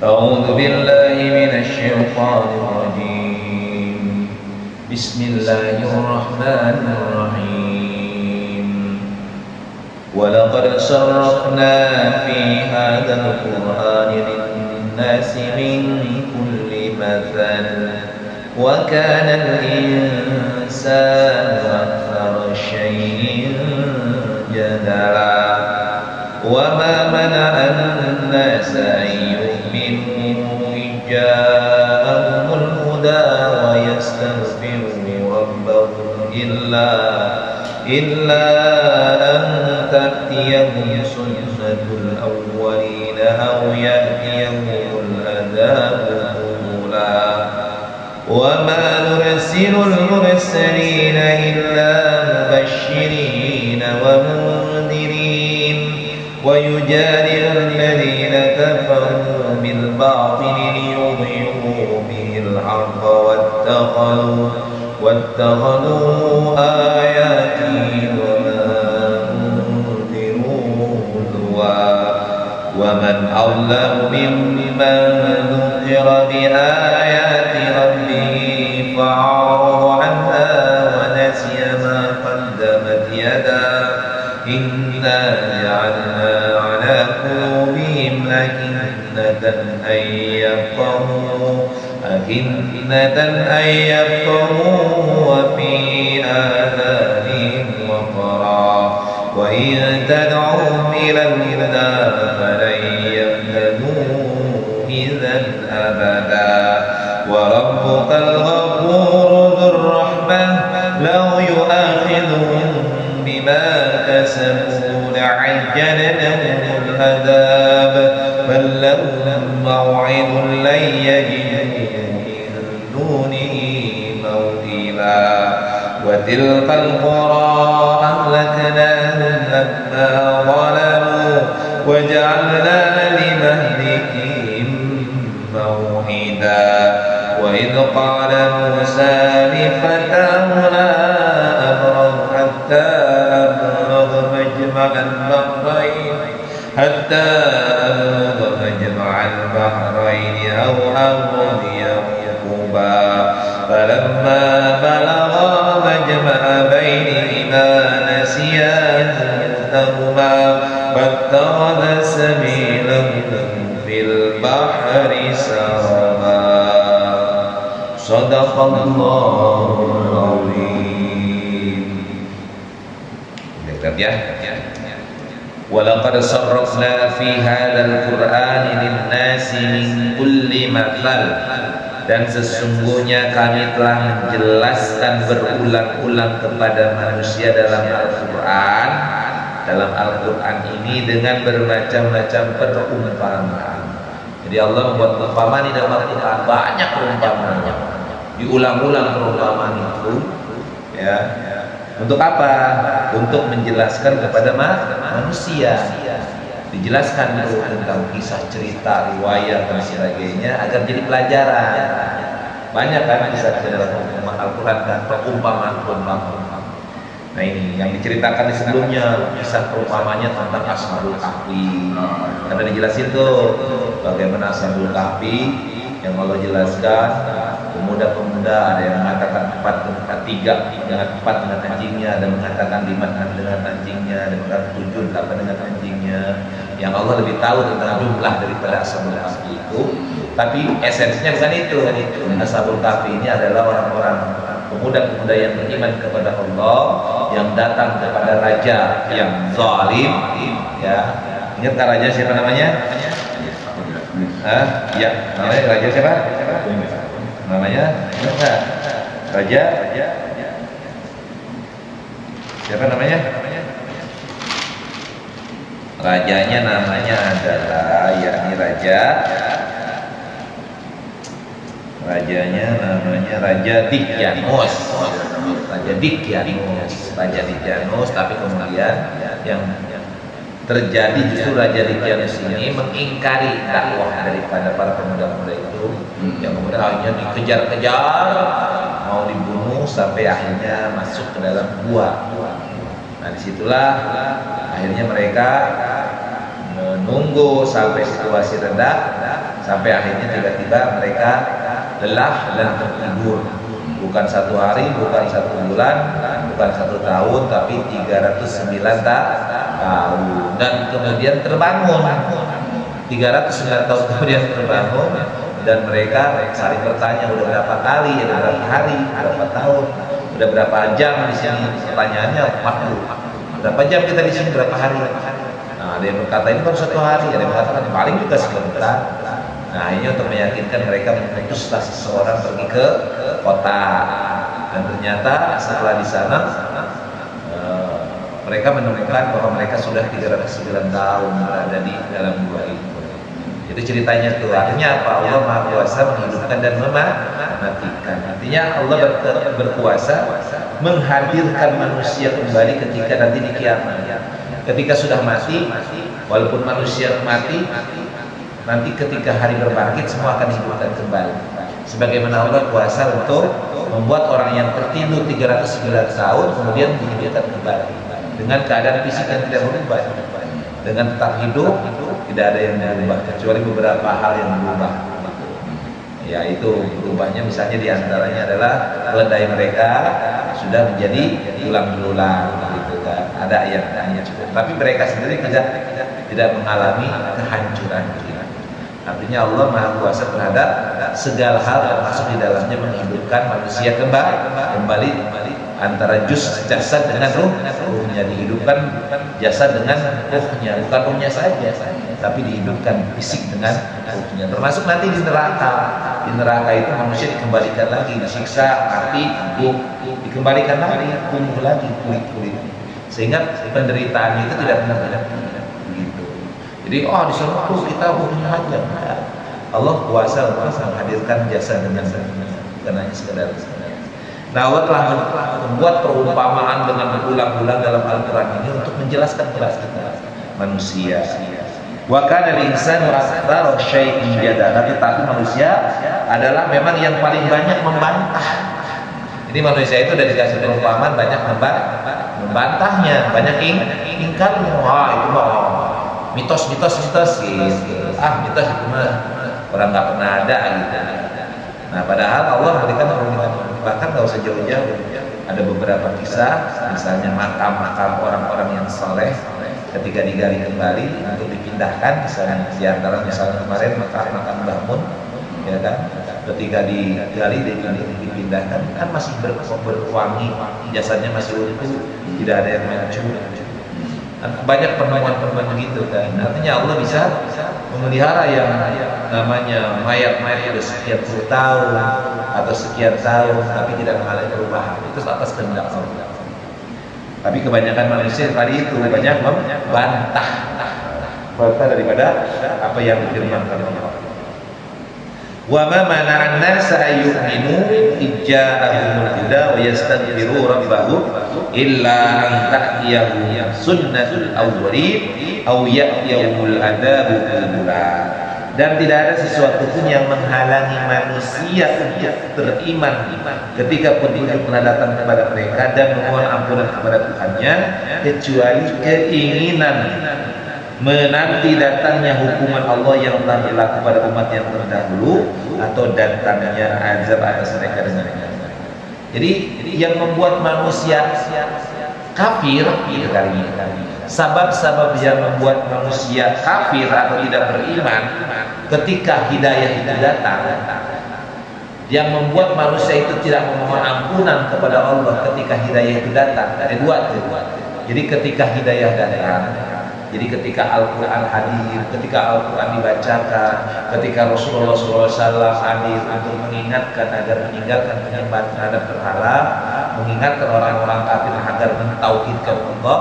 أعوذ بالله من الشيطان الرجيم. بسم الله الرحمن الرحيم. ولقد صرفنا في هذا القرآن للناس من كل مثل وكان الإنسان أكثر شيء جدلا وما منع الناس أن يؤمنوا إذ جاءهم الهدى ويستغفروا ربهم إلا أن تأتيهم سنة الأولين أو يأتيهم العذاب قبلا وما نرسل المرسلين إلا مبشرين ومنذرين ويجادل الذين كفروا بالباطل ليضيعوا به الحق واتخذوا آياتي وما أنذروا هزوا ومن أظلم ممن ذكر بآيات ربه فأعرض عنها ونسي ما قدمت يداه إنا جعلنا على قلوبهم أكنة أن يفقهوا وفي آذانهم وقرا وإن تدعوهم إلى الهدى فلن يهتدوا إذا أبدا وربك الغفور ذو الرحمة لو يؤاخذهم بما كسبوا لعجل لهم العذاب بل لهم موعد لن يجدوا من دونه موئلا وتلك القرى أهلكناهم لما ظلموا وجعلنا لمهلكهم موعدا وإذ قال موسى لفتاه لا أبرح حتى أبلغ مجمع البحرين أو أمضي حقبا فلما بلغا مجمع بينهما نسيا حوتهما فاتخذ سبيله في البحر سربا صدق الله العظيم. Ya. Walaqad sarrafna fi hadzal qur'ani lin-nasi min kulli mathal, dan sesungguhnya kami telah menjelaskan berulang-ulang kepada manusia dalam Al-Qur'an ini dengan bermacam-macam perumpamaan. Jadi Allah membuat perumpamaan di dalam Al-Qur'an, banyak perumpamaan, diulang-ulang perumpamaan itu ya. Untuk apa? Untuk menjelaskan kepada manusia. Dijelaskan dulu tentang kisah, cerita, riwayat dan sebagainya agar jadi pelajaran. Banyak kan kisah dalam Al-Quran dan perumpamaan. Nah ini yang diceritakan di sebelumnya, kisah perumpamannya tentang Ashabul Kahfi. Karena dijelasin tuh bagaimana Ashabul Kahfi yang Allah jelaskan. Pemuda-pemuda, ada yang mengatakan 4 dengan 4 dengan anjingnya, ada mengatakan 5 dengan anjingnya, ada mengatakan 7, 8 dengan anjingnya. Yang Allah lebih tahu tentang jumlah daripada Ashabul Kahfi itu. Tapi esensinya bukan itu. Ashabul Kahfi ini adalah orang-orang pemuda-pemuda yang beriman kepada Allah, yang datang kepada raja yang zalim. Ya, ingat kan raja siapa namanya? Ya, namanya raja siapa? Namanya enggak? Raja siapa namanya? Rajanya namanya adalah rajanya namanya Raja Dicyanus. Raja Dicyanus, tapi kemudian yang terjadi justru Raja Dicyanus ini mengingkari dakwah daripada para pemuda-pemuda itu, yang kemudian akhirnya dikejar-kejar, mau dibunuh sampai akhirnya masuk ke dalam gua. Nah disitulah akhirnya mereka menunggu sampai situasi reda sampai akhirnya tiba-tiba mereka lelah dan tertidur. Bukan 1 hari, bukan 1 bulan, bukan 1 tahun, tapi 309 tahun. Dan kemudian terbangun. 309 tahun kemudian terbangun, dan mereka saling bertanya, udah berapa kali, udah berapa hari, berapa tahun, udah berapa jam di sini. Pertanyaannya 40. Berapa jam kita di sini, berapa hari? Nah, ada yang berkata ini baru 1 hari, ada yang mengatakan paling juga sebentar. Nah, ini untuk meyakinkan mereka mengutuslah seseorang pergi ke kota, dan ternyata setelah di sana mereka menemukan bahwa mereka sudah 309 tahun berada di dalam gua itu. Itu ceritanya tuh. Artinya apa? Allah Maha Kuasa menghidupkan dan mematikan. Artinya Allah berkuasa menghadirkan manusia kembali ketika nanti di kiamat. Ketika sudah mati, walaupun manusia mati, nanti ketika hari berbangkit semua akan dihidupkan kembali. Sebagaimana Allah kuasa untuk membuat orang yang tertidur 309 tahun kemudian dihidupkan kembali dengan keadaan fisik yang tidak berubah, dengan tetap hidup, tidak ada yang berubah kecuali beberapa hal yang berubah. Yaitu berubahnya misalnya diantaranya adalah keledai mereka sudah menjadi tulang belulang, gitu kan. Ada yang hancur, tapi mereka sendiri tidak mengalami kehancuran. Artinya Allah Maha Kuasa terhadap segala hal, termasuk di dalamnya menghidupkan manusia kembali antara jasad dengan ruhnya. Dihidupkan jasad dengan ruhnya, bukan ruhnya saja, tapi dihidupkan fisik dengan ruhnya. Termasuk nanti di neraka. Di neraka itu manusia dikembalikan lagi, disiksa, mati, hidup, dikembalikan lagi, tumbuh lagi kulit-kulit, sehingga penderitaan itu tidak pernah berhenti. Jadi di sana kita ruhnya aja. Allah kuasa untuk menghadirkan jasa dengan bukan hanya sekedar. Nah, Allah telah membuat perumpamaan dengan berulang-ulang dalam Al-Quran ini untuk menjelaskan kepada kita manusia. Wa kana al-insanu aktsara syai'in jadala, tetapi manusia adalah memang yang paling banyak membantah. Ini manusia itu udah dikasih perumpamaan banyak membantahnya, banyak ingkarnya. Itu mah mitos gitu. Mitos itu mah orang nggak pernah ada gitu. Nah, padahal Allah memberikan peringatan, bahkan nggak usah jauh-jauh. Ada beberapa kisah, misalnya makam-makam orang-orang yang soleh ketika digali kembali untuk dipindahkan, misalnya kemarin makam Mbah Mun, ya kan, ketika digali dipindahkan kan masih berwangi, jasadnya masih utuh, tidak ada yang hancur. Banyak penemuan-penemuan begitu kan. Artinya Allah bisa memelihara yang namanya mayat-mayat sudah sekian puluh tahun atau sekian tahun tapi tidak mengalami perubahan. Itu atas kehendak Allah. Tapi kebanyakan manusia tadi itu banyak membantah daripada apa yang difirmankan Allah. Wa ma mana'an nasa ayyuminu ijja'ahumul huda wa yastaghfiru rabbahum illa an ta'tiyahum sunnatul awwalin aw ya'tiyahumul adabu qubula. Dan tidak ada sesuatu pun yang menghalangi manusia untuk beriman ketika petunjuk telah datang kepada mereka dan memohon ampunan kepada Tuhannya, kecuali keinginan menanti datangnya hukuman Allah yang telah berlaku pada umat yang terdahulu atau datangnya azab atas mereka dengan nyata. Jadi yang membuat manusia kafir itu kali ini. Sabab-sabab yang membuat manusia kafir atau tidak beriman ketika hidayah itu datang, yang membuat manusia itu tidak memohon ampunan kepada Allah ketika hidayah itu datang, ada dua tuh. Jadi ketika hidayah datang, jadi ketika Al-Quran hadir, ketika Al-Quran dibacakan, ketika Rasulullah SAW hadir untuk mengingatkan agar meninggalkan penyembahan terhadap berhala, mengingatkan orang-orang kafir agar mentauhidkan Allah,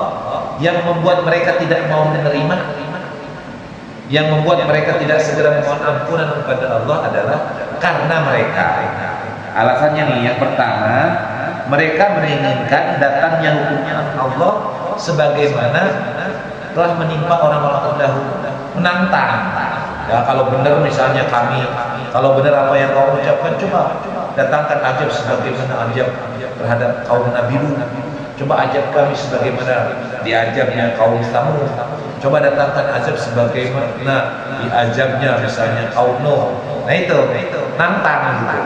yang membuat mereka tidak mau menerima, yang membuat mereka tidak segera memohon ampunan kepada Allah adalah karena mereka. Alasannya nih, yang pertama, mereka menginginkan datangnya hukumnya Allah sebagaimana telah menimpa orang-orang terdahulu, menantang. Ya, kalau benar misalnya kalau benar apa yang kau ucapkan, coba datangkan ajab sebagaimana ajab terhadap kaum Nabi Nuh. Coba ajab kami sebagaimana diajabnya kaum Samud. Coba datangkan azab sebagaimana diajabnya misalnya kaum Nuh. Nah itu nantang gitu.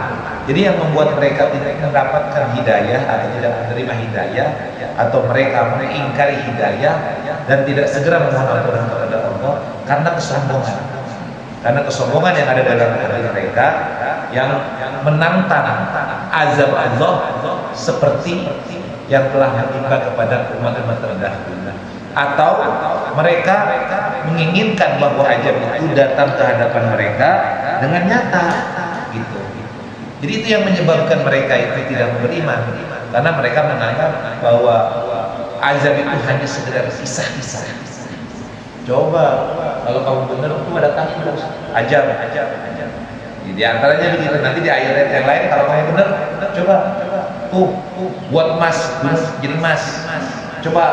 Jadi yang membuat mereka tidak mendapatkan hidayah atau tidak menerima hidayah, atau mereka mengingkari hidayah dan tidak segera memohon ampunan kepada Allah karena kesombongan. Karena kesombongan yang ada dalam hati mereka yang menantang azab Allah seperti yang telah menimpa kepada umat-umat terdahulu, atau mereka menginginkan bahwa azab itu datang ke hadapan mereka dengan nyata gitu. Jadi itu yang menyebabkan mereka itu tidak beriman, karena mereka menganggap bahwa azab itu hanya sekedar kisah-kisah. Coba kalau kamu benar itu ada tanya terus azab. Di antaranya begitu, nanti di ayat yang lain kalau kamu benar coba buat emas jadi emas. Coba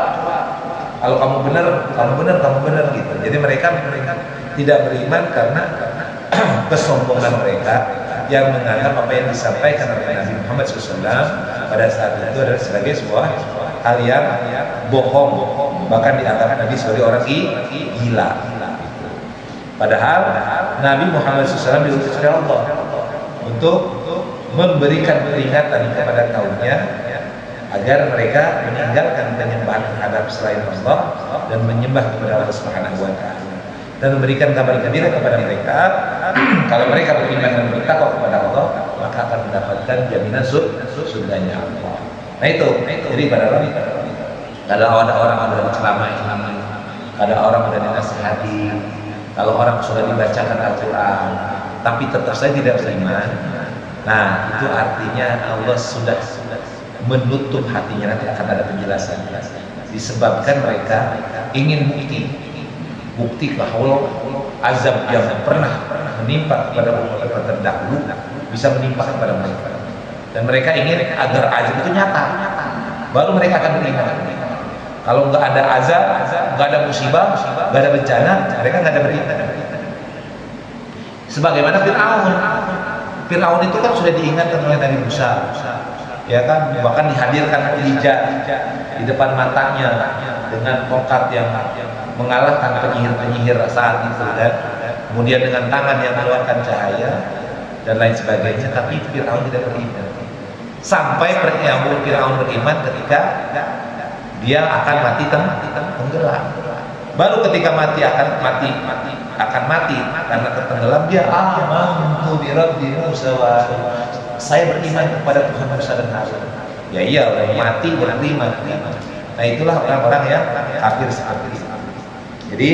kalau kamu benar gitu. Jadi mereka tidak beriman karena kesombongan mereka yang menganggap apa yang disampaikan oleh Nabi Muhammad SAW pada saat itu adalah sebagai sebuah hal yang bohong, bahkan dianggap Nabi sebagai orang gila. Padahal Nabi Muhammad SAW diutus oleh Allah untuk memberikan peringatan kepada kaumnya agar mereka meninggalkan penyembahan terhadap selain Allah dan menyembah kepada Allah Subhanahu wa taala, dan memberikan kabar gembira kepada mereka kalau mereka beriman dan bertakwa kepada Allah maka akan mendapatkan jaminan surganya Allah. Nah itu jadi kalau ada orang ada ceramah, ada orang ada dinasihati, kalau orang sudah dibacakan Al-Quran tapi tetap saja tidak beriman, nah itu artinya Allah sudah menutup hatinya. Nanti akan ada penjelasan. Disebabkan mereka ingin bukti bahwa azab yang pernah menimpa kepada umat terdahulu bisa menimpa kepada mereka, dan mereka ingin agar azab itu nyata, baru mereka akan beriman. Kalau nggak ada azab, nggak ada musibah, nggak ada bencana, mereka nggak ada beriman. Sebagaimana Fir'aun itu kan sudah diingatkan oleh Nabi Musa, ya kan, bahkan dihadirkan Elijah di depan matanya dengan tongkat yang mengalahkan penyihir saat itu, dan kemudian dengan tangan yang mengeluarkan cahaya dan lain sebagainya. Tapi Fir'aun tidak beriman, sampai Fir'aun beriman ketika dia akan mati tenggelam. Baru ketika akan mati karena tertenggelam, dia amantu bi rabbi Musa wa saya beriman kepada Tuhan Musa dan Harun. Ya iya, orang mati beriman. Nah itulah orang-orang yang kafir seperti itu. Jadi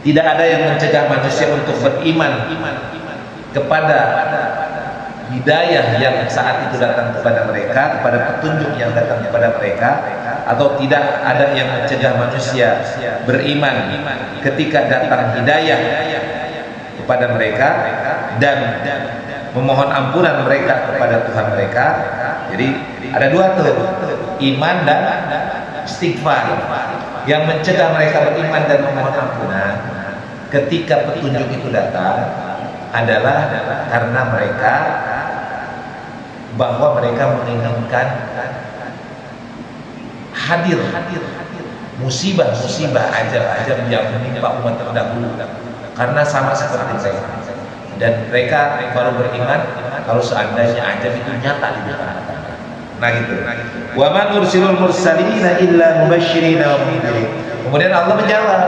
tidak ada yang mencegah manusia untuk beriman kepada hidayah yang saat itu datang kepada mereka, kepada petunjuk yang datang kepada mereka, atau tidak ada yang mencegah manusia beriman ketika datang hidayah kepada mereka dan memohon ampunan mereka kepada Tuhan mereka. Jadi ada dua tuh, iman dan istighfar. Yang mencegah mereka beriman dan memohon ampunan ketika petunjuk itu datang adalah karena mereka bahwa mereka menginginkan hadir musibah ajab yang menimpa umat terdahulu, karena sama seperti mereka, dan mereka baru beriman kalau seandainya ajab itu nyata di depan mata. Nah gitu. Wa man nursilul mursalina illa mubasysyirin wa mundzirin. Kemudian Allah menjawab,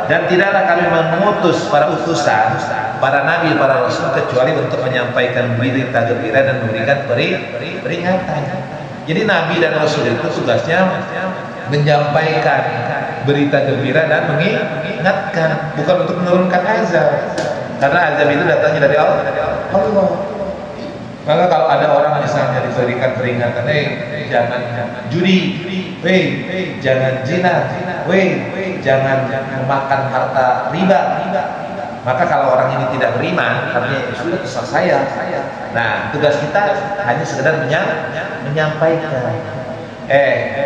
dan tidaklah kami mengutus para utusan, para nabi, para rasul kecuali untuk menyampaikan berita gembira dan memberikan peringatan. Jadi nabi dan rasul itu tugasnya menyampaikan berita gembira dan mengingatkan, bukan untuk menurunkan azab. Karena azab itu datangnya dari Allah. Maka kalau ada orang misalnya diberikan peringatan, jangan judi, jangan zina, jangan memakan harta riba, maka kalau orang ini tidak beriman, artinya sudah terserah saya. Nah, tugas kita hanya sekedar menyampaikan.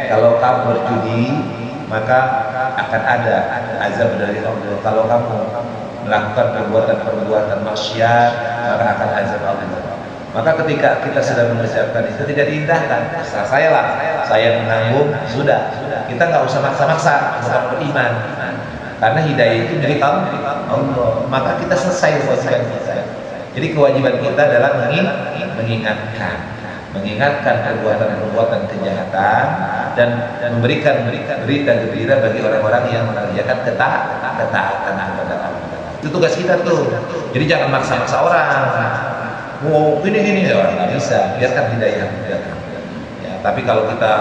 Kalau kamu berjudi, maka akan ada azab dari Allah. Kalau kamu melakukan perbuatan maksiat, maka akan azab Allah. Maka ketika kita sudah mengucapkan itu tidak diindahkan, saya lah, saya menanggung, sudah. Kita nggak usah maksa-maksa untuk beriman, karena hidayah itu dari Allah. Maka kita selesai kewajiban kita. Jadi kewajiban kita adalah mengingatkan perbuatan-perbuatan kejahatan dan memberikan berita gembira bagi orang-orang yang mengerjakan ketaatan kepada Allah. Itu tugas kita tuh. Jadi jangan maksa-maksa orang. Wow, gini ya, nggak bisa. Biarkan hidayah. Ya, tapi kalau kita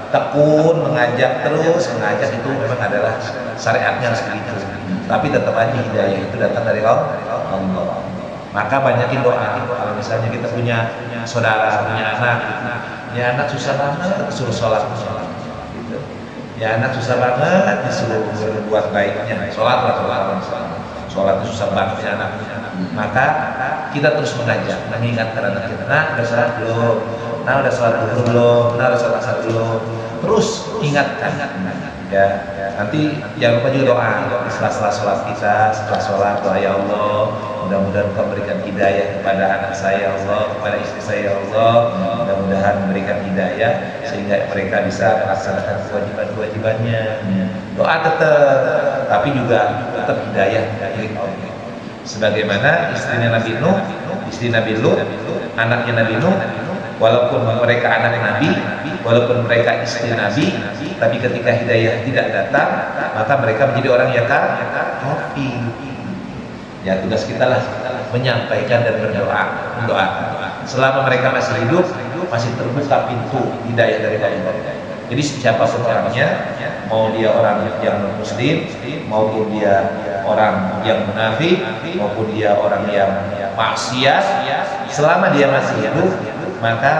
tekun mengajak itu memang adalah syariatnya harus begitu. Tapi tetap aja hidayah itu datang dari Allah. Maka banyakin doa. Kalau misalnya kita punya saudara, punya anak susah banget disuruh sholat. Gitu. Ya anak susah banget disuruh berbuat baiknya. Sholat itu susah banget ya anak. Maka kita terus mengajak, mengingatkan anak kita. Nah, udah sholat belum? Nah, udah sholat belum? Nah, udah sholat asar belum? Terus ingatkan. Ya, nanti jangan lupa juga doa di sela-sela sholat kita. Setelah sholat doa, ya Allah, mudah-mudahan Engkau berikan hidayah kepada anak saya, Allah, kepada istri saya, Allah. Mudah-mudahan memberikan hidayah sehingga mereka bisa melaksanakan kewajiban-kewajibannya. Doa tetap, tapi juga tetap hidayah dari Allah. Sebagaimana istrinya Nabi Nuh, istri Nabi Lut, anaknya Nabi Nuh, walaupun mereka anak Nabi, walaupun mereka istri Nabi, tapi ketika hidayah tidak datang, maka mereka menjadi orang yang kafir. Ya, tugas kita lah menyampaikan dan mendoakan. Selama mereka masih hidup, masih terbuka pintu hidayah dari Allah. Jadi siapapun orangnya, mau dia orang yang muslim, maupun dia orang yang munafik, maupun dia orang yang maksiat, selama dia masih hidup, maka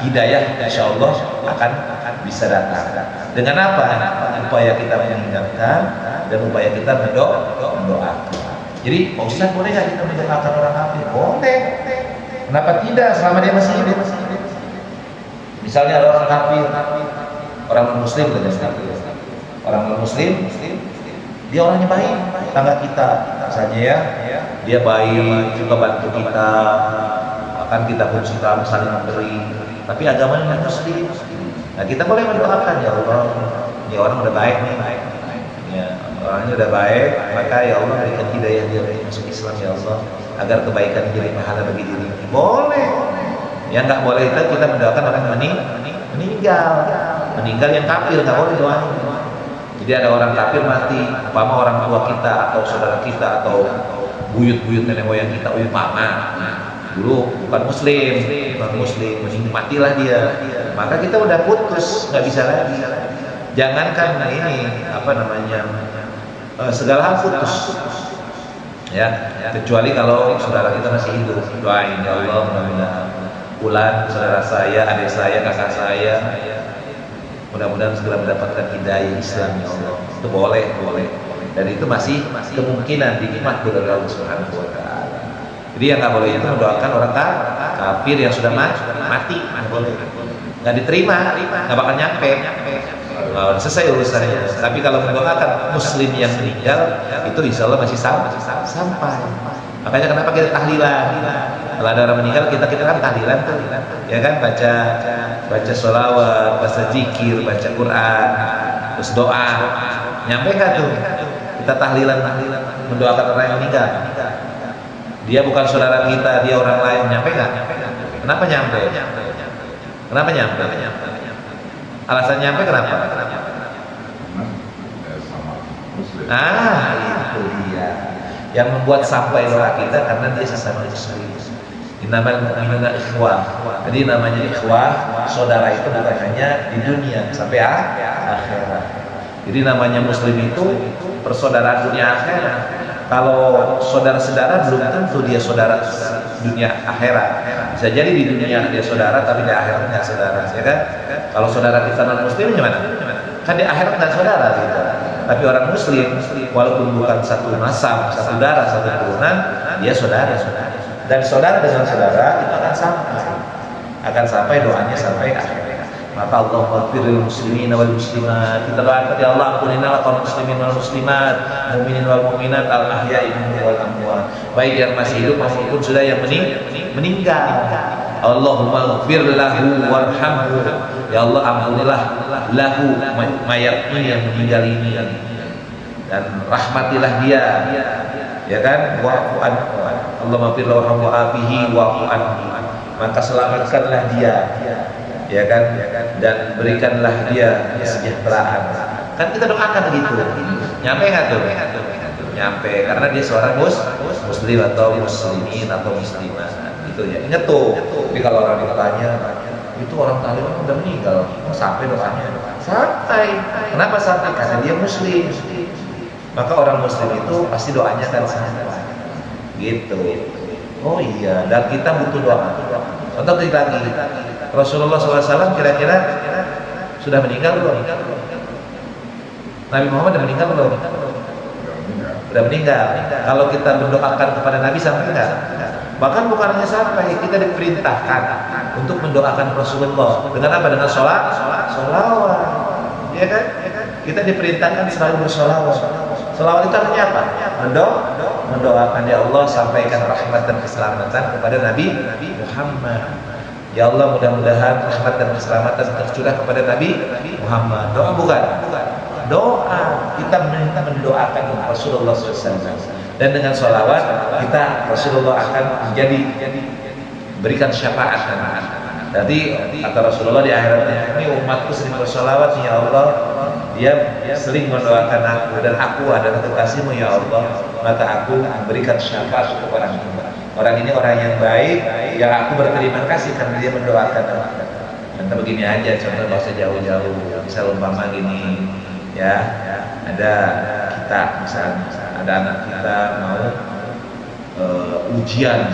hidayah insya Allah akan bisa datang. Dengan apa? Upaya kita mengingatkan dan upaya kita mendoakan. Jadi, Pak Ustaz, boleh nggak kita mendoakan orang kafir? Boleh. Kenapa tidak? Selama dia masih hidup. Misalnya ada orang kafir, orang non-muslim, orang non-muslim, dia orangnya baik, tetangga kita, misalnya ya, dia baik, juga bantu kita, akan kita pun suka saling memberi, tapi agamanya non-muslim. Nah, kita boleh mendoakan, ya Allah, ya orang udah baik nih, ya orangnya udah baik, maka ya Allah berikan hidayah dia masuk Islam, ya Allah, agar kebaikan jadi pahala bagi diri. Boleh. Yang nggak boleh itu kita mendoakan orang meninggal yang kafir, nggak boleh doain. Jadi ada orang kafir mati, umpama orang tua kita atau saudara kita atau buyut nenek moyang kita, mama dulu bukan muslim, matilah dia, maka kita udah putus, nggak bisa lagi. Jangankan ini segala hal putus. Ya, kecuali kalau saudara kita masih hidup, doain ya Allah mudah-mudahan Ulan, saudara saya, adik saya, kakak saya, mudah-mudahan segera mendapatkan hidayah Islam, ya Allah. Itu boleh. Dan itu masih kemungkinan dinikmati oleh Allah Subhanahu wa Ta'ala. Jadi yang nggak boleh itu mendoakan orang kafir yang sudah mati, nggak boleh. Nggak diterima, nggak bakal nyampe. Selesai urusannya. Tapi kalau mendoakan Muslim yang meninggal, itu insya Allah masih sampai. Makanya kenapa kita tahlilan? Kalau ada orang meninggal, kita kan tahlilan tuh, ya kan, baca sholawat, baca zikir, baca Quran, terus doa. Nyampe nggak tuh? Kita tahlilan mendoakan orang yang meninggal. Dia bukan saudara kita, dia orang lain. Nyampe nggak? Kenapa nyampe? Kenapa nyampe? Alasan nyampe kenapa? Itu dia. Yang membuat sampai doa kita karena dia sesama muslim. Innamal mu'minuna ikhwah. Jadi namanya ikhwah, saudara itu bukan hanya di dunia, sampai akhirat. Jadi namanya muslim itu persaudaraan dunia akhirat. Kalau saudara-saudara belum tentu dia saudara dunia akhirat. Bisa jadi di dunia dia saudara, tapi di akhirat nggak saudara, ya kan? Kalau saudara kita non muslim gimana? Kan di akhirat nggak saudara gitu. Tapi orang muslim, walaupun bukan satu nasab, satu darah, satu keturunan, dia saudara. Dan saudara dengan saudara itu akan sampai doanya sampai akhir. Maka Allah maghfiril muslimin wal muslimat. Kita doakan ya Allah, ampunilah kaum muslimin wal muslimat, mukminin wal mukminat, al ahya'i minhum wal amwat. Baik yang masih hidup maupun sudah yang meninggal. Allahumma ighfir lahu warhamhu, ya Allah ampunilah lahu mayat ini yang meninggal ini, dan rahmatilah dia, ya kan, wa'fu anhu, Allahumma ighfir lahu warhamhu wa'afihi wa'fu anhu, maka selamatkanlah dia, ya kan, dan berikanlah dia kesejahteraan. Kan kita doakan gitu. Nyampe nggak tuh? Nyampe, karena dia seorang muslim atau muslimin atau muslimah gitu ya. Ingat tuh. Tapi kalau orang ditanya, itu orang Taliban udah meninggal, sampai doanya? Sampai. Kenapa sampai? Karena dia muslim. Maka orang muslim itu pasti doanya kan sampai. Gitu. Oh iya, dan kita butuh doa. Contoh lagi, Rasulullah SAW kira-kira sudah meninggal belum? Nabi Muhammad sudah meninggal belum? Sudah meninggal. Kalau kita mendoakan kepada Nabi sampai enggak? Bahkan bukan hanya sampai, kita diperintahkan untuk mendoakan Rasulullah dengan apa? Dengan sholawat, ya kan? Kita diperintahkan selalu bersolawat. Solawat itu artinya apa? Mendoakan, ya Allah sampaikan rahmat dan keselamatan kepada Nabi Muhammad. Ya Allah mudah-mudahan rahmat dan keselamatan tercurah kepada Nabi Muhammad. Doa bukan? Doa. Kita mendoakan Rasulullah SAW. Dan dengan sholawat kita Rasulullah akan menjadi berikan syafaat. Jadi kata Rasulullah di akhiratnya, ini umatku sering bersolawat ya Allah, dia sering mendoakan aku, dan aku adalah kekasihmu ya Allah, maka aku memberikan syafaat untuk orang ini. Orang ini orang yang baik, yang aku berterima kasih karena dia mendoakan aku. Contoh begini aja, contoh nggak usah jauh-jauh. Misal umpama gini, ya, ada kita misalnya, ada anak kita mau ujian,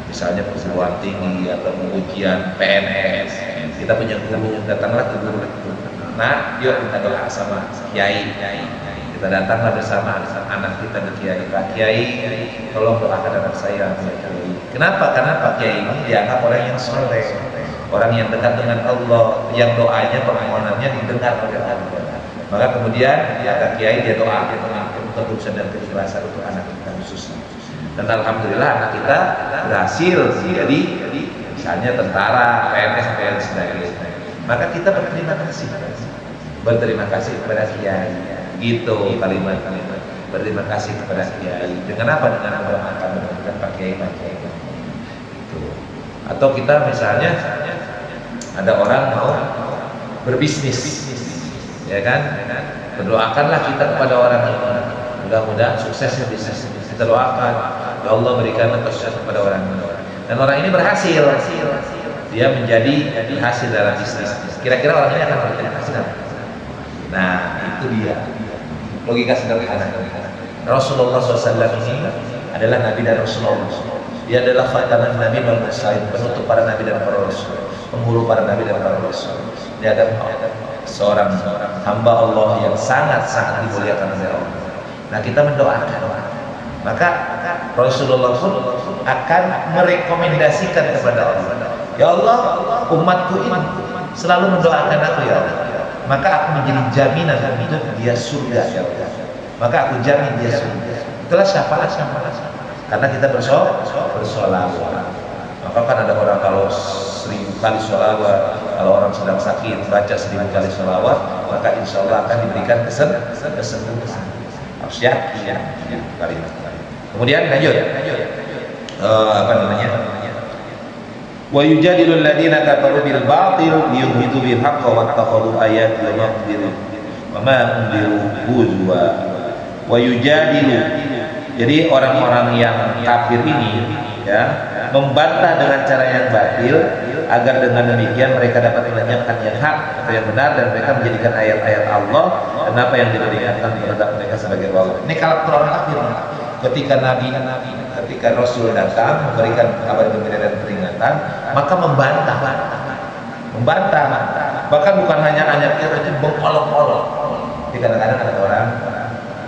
misalnya perguruan tinggi atau ujian PNS, kita punya guru, datanglah ke guru itu. Nah, yuk kita doa sama kiai. Kita datanglah bersama anak kita ke kiai. Pak Kiai, tolong doakan anak saya. Kenapa? Karena Pak Kiai ini dianggap orang yang soleh, orang yang dekat dengan Allah, yang doanya, permohonannya didengar oleh Allah. Maka kemudian kata Kiai dia doa untuk ketulusan dan keikhlasan untuk anak kita khususnya. Dan alhamdulillah anak kita berhasil jadi misalnya tentara, PNS dan sebagainya. Maka kita berterima kasih kepada Kiai. Gitu kalimat-kalimat berterima kasih kepada Kiai. Dengan apa? Dengan mendoakan Pak Kiai. Gitu. Atau kita misalnya ada orang mau berbisnis, ya kan? Berdoakanlah kita kepada orang ini. Mudah-mudahan suksesnya bisnis. Kita doakan, ya Allah berikanlah sukses kepada orang ini. Dan orang ini berhasil. Dia menjadi berhasil dalam bisnis. Kira-kira orang ini akan berterima kasih. Nah, itu dia. Logika sederhana. Rasulullah SAW ini adalah Nabi dan Rasulullah. Dia adalah khataman Nabi dan Mursalin, penutup para Nabi dan para Rasul, penghulu para Nabi dan para Rasul. Dia adalah seorang hamba Allah yang sangat-sangat dimuliakan oleh Allah. Nah, kita mendoakan. Maka Rasulullah pun akan merekomendasikan kepada Allah, ya Allah, umatku ini selalu mendoakan aku ya Allah, maka aku menjadi jaminan untuk dia surga ya Allah. Maka aku jamin dia surga. Itulah syafaat. Karena kita bersolawat. Maka kan ada orang kalau 1000 kali sholawat, kalau orang sedang sakit baca 1000 kali sholawat, maka insya Allah akan diberikan kesembuhan. Harus yakin ya. Kemudian lanjut. Apa namanya? Wa yujadilul ladina kafaru bil batil liyudhidu bil haqq wa takhadhu ayati wa ma unziru huzwa. Wa yujadilu, jadi orang-orang yang kafir ini ya membantah dengan cara yang batil agar dengan demikian mereka dapat menanyakan yang hak atau yang benar, dan mereka menjadikan ayat-ayat Allah dan apa yang diberikan kepada mereka sebagai Allah. Ini karakter orang kafir. Ketika Rasul datang memberikan kabar gembira dan peringatan, maka membantah. Bahkan bukan hanya itu mengolok-olok. Jadi kadang-kadang ada orang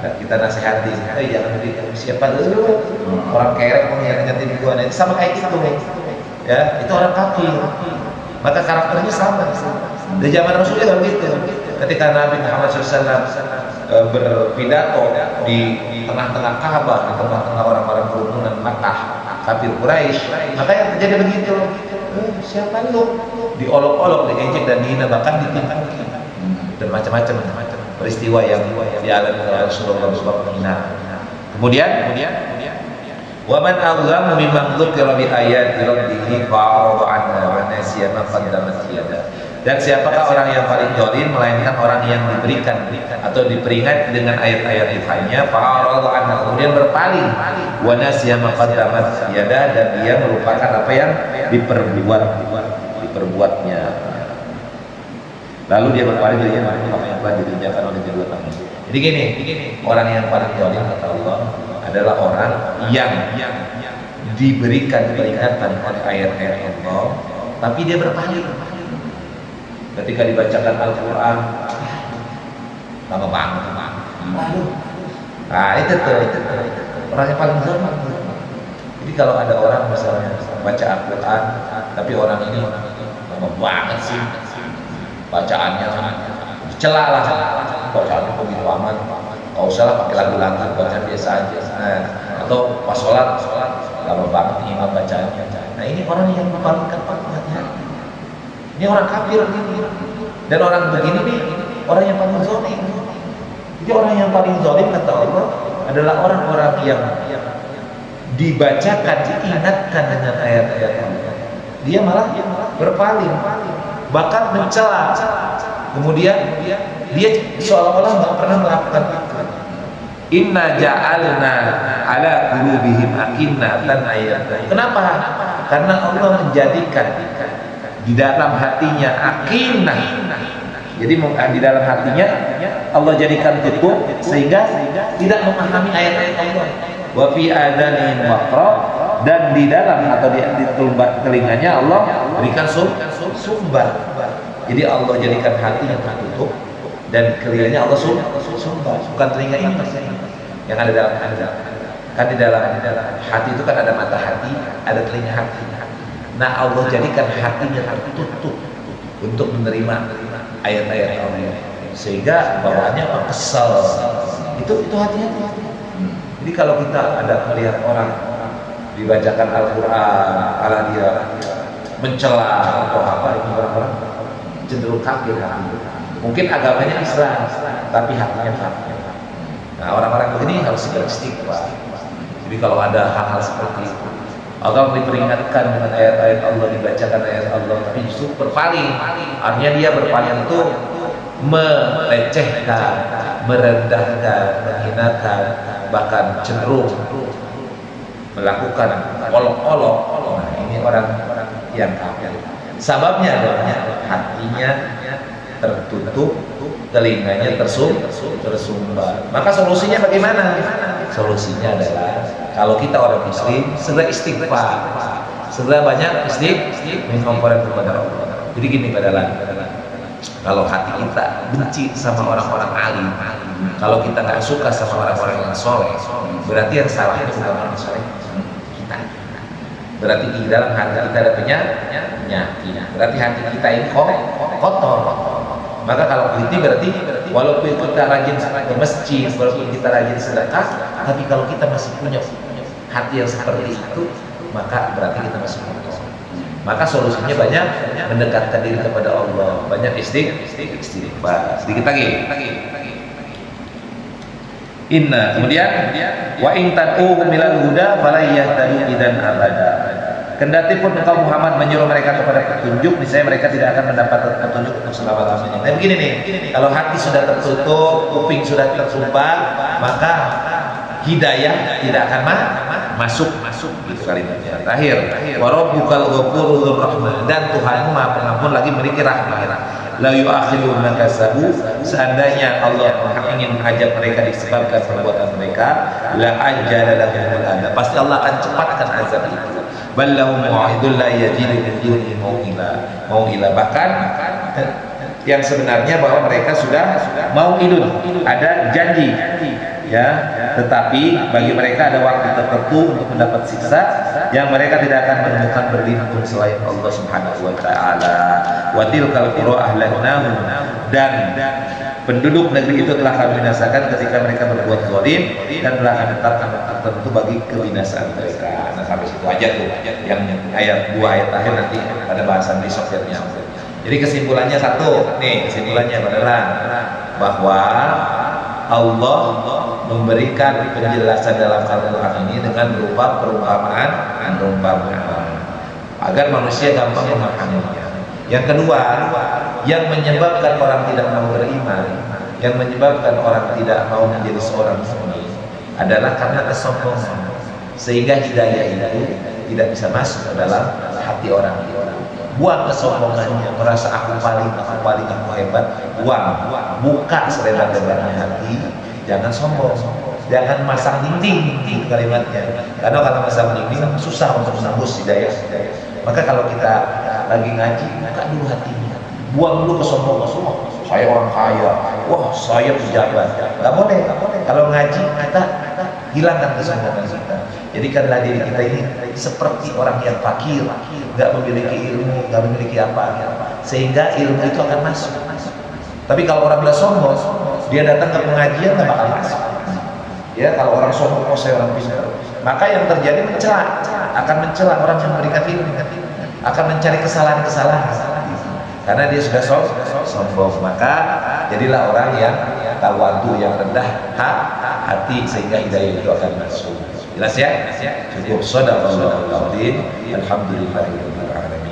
kita nasihati, jangan berikan siapa lu, orang kerek mengingat-ingatin gua, itu sama kayak gitu. Ya, itu orang kafir. Maka karakternya sama. Di zaman Rasul juga begitu. Ketika Nabi Muhammad SAW berpidato di tengah-tengah Ka'bah, di tengah-tengah orang-orang kerumunan Makkah, kafir Quraisy, maka yang terjadi begitu. siapa lu? Diolok-olok, diejek dan dihina, bahkan ditimpang dan macam-macam peristiwa yang dialami oleh Rasulullah sebab penghinaan. Kemudian wa man azlamu mimman dzukira bi ayati rabbih fa'arada 'anha wa nasiya ma qaddamat yadahu. Dan siapakah orang yang paling zalim melainkan orang yang diberikan atau diperingat dengan ayat-ayat Tuhannya fa'arada 'anha, kemudian berpaling wa nasiya ma qaddamat yadahu, dan dia melupakan apa yang diperbuatnya. Lalu dia berpaling dari apa yang telah dikerjakan oleh kedua tangan. Jadi gini, orang yang paling zalim kata Allah adalah orang yang diberikan peringatan oleh ayat-ayat Allah, tapi dia berpaling. Ketika dibacakan Al-Quran, lama banget. Nah itu orang yang paling zalim. Jadi kalau ada orang misalnya baca Al-Quran, tapi orang ini lama banget sih bacaannya, dicela lah, bacaannya kok gitu amat, gak usah lah pakai lagu-lagu, bacaan biasa aja. Atau pas sholat lama banget imam bacaannya. Nah ini orang yang mempalingkan hati-hati. Ini orang kafir ini. Dan orang begini nih orang yang paling zalim. Jadi orang yang paling zalim kata Allah adalah orang-orang yang dibacakan, diingatkan dengan ayat-ayat Allah, dia malah berpaling, bahkan mencela. Kemudian dia seolah-olah nggak pernah melakukan itu. Inna ja'alna ala qulubihim akinnatan ayatan. Kenapa? Karena Allah menjadikan di dalam hatinya akinnah. Jadi di dalam hatinya Allah jadikan tutup sehingga tidak memahami ayat-ayat Allah. Wa fi adanihim waqra, dan di dalam atau di telinganya Allah berikan sumbar. Jadi Allah jadikan hatinya tertutup dan telinganya Allah sumbar. Bukan telinga ini maksudnya yang ada dalam hati. Kan di dalam hati itu kan ada mata hati, ada telinga hati. Nah Allah jadikan hatinya tertutup untuk menerima ayat-ayat Allah, sehingga bawaannya kesal. Itu hati-hati. Jadi kalau kita ada melihat orang dibacakan Al-Quran, ala dia mencela atau apa, itu orang-orang cenderung kafir. Mungkin agamanya Islam, tapi hatinya kafir. Nah orang-orang begini harus segera istighfar. Jadi kalau ada hal-hal seperti itu, atau diperingatkan dengan ayat-ayat Allah, dibacakan ayat Allah, tapi justru berpaling. Artinya dia berpaling itu melecehkan, merendahkan, menghinakan, bahkan cenderung melakukan olok-olok. Nah, ini orang yang kafir. Sababnya adalah hatinya tertutup, telinganya tersumbar. Maka solusinya bagaimana? Solusinya adalah kalau kita orang muslim segera istighfar, segera banyak istighfar kepada Allah. Jadi gini adalah kalau hati kita benci sama orang-orang alim, kalau kita nggak suka sama orang-orang yang soleh, berarti yang salah itu bukan orang soleh, kita. Berarti di dalam hati kita ada penyakit. Berarti hati kita ini kotor. Maka kalau begitu berarti walaupun kita rajin ke masjid, walaupun kita rajin sedekah, tapi kalau kita masih punya hati yang seperti itu, maka berarti kita masih kotor. Maka solusinya banyak mendekatkan diri kepada Allah, banyak istighfar. Sedikit lagi. Inna, kemudian wa in tad'uhum ilal huda fala yahtadu idan abada. Kendati pun engkau Muhammad menyuruh mereka kepada petunjuk, niscaya mereka tidak akan mendapat petunjuk untuk selama-lamanya. Nah begini nih, kalau hati sudah tertutup, kuping sudah tertutup, maka hidayah tidak akan masuk gitu kalimatnya. Terakhir, wa rabbukal ghafurur rahim, dan Tuhanmu Maha Pengampun lagi memiliki rahmat. La yu'akhiru ma kasabu, seandainya Allah ingin mengajak mereka disebabkan perbuatan mereka, la ajjala lahumul adab, pasti Allah akan cepatkan azab itu. Bal lahum mu'idul la yajidu min dunihi mau'ila, bahkan yang sebenarnya bahwa mereka sudah mau'idun, ada janji ya, tetapi bagi mereka ada waktu tertentu untuk mendapat siksa yang mereka tidak akan menemukan berlindung selain Allah Subhanahu wa taala. Wa tilkal qura ahlaknahum, dan Penduduk negeri itu telah kami binasakan ketika mereka berbuat zalim dan telah kami tetapkan tertentu bagi kebinasaan mereka. Nah, sampai situ aja tuh yang ayat 2 ayat akhir nanti pada bahasan besok ya. Jadi kesimpulannya satu, nih kesimpulannya adalah bahwa Allah memberikan penjelasan dalam Al-Quran ini dengan berupa perumpamaan agar manusia gampang memahaminya. Yang kedua, yang menyebabkan orang tidak mau beriman, yang menyebabkan orang tidak mau menjadi seorang mukmin adalah karena kesombongan, sehingga hidayah itu tidak bisa masuk ke dalam hati orang. Buang kesombongannya, merasa aku paling hebat, buka selebar-lebarnya hati, jangan sombong, jangan masang dinding di kalimatnya, karena kalau masang dinding susah untuk menembus hidayah. Maka kalau kita lagi ngaji, buka dulu hatinya, buang dulu kesombongan semua. Saya orang kaya, wah saya pejabat, nggak boleh. Kalau ngaji kita hilangkan kesombongan kita. Jadikanlah diri kita ini seperti orang yang fakir, nggak memiliki ilmu, nggak memiliki apa-apa, sehingga ilmu itu akan masuk. Tapi kalau orang udah sombong, dia datang ke pengajian nggak bakal masuk. Ya, kalau orang sombong, oh saya orang pintar, maka yang terjadi akan mencela orang yang memberikan ilmu, akan mencari kesalahan-kesalahan, karena dia sudah sombong. Maka jadilah orang yang tawadu, yang rendah hati, sehingga hidayah itu akan masuk. Jelas ya? Cukup. Shadaqallahul azim. Alhamdulillahirabbil alamin.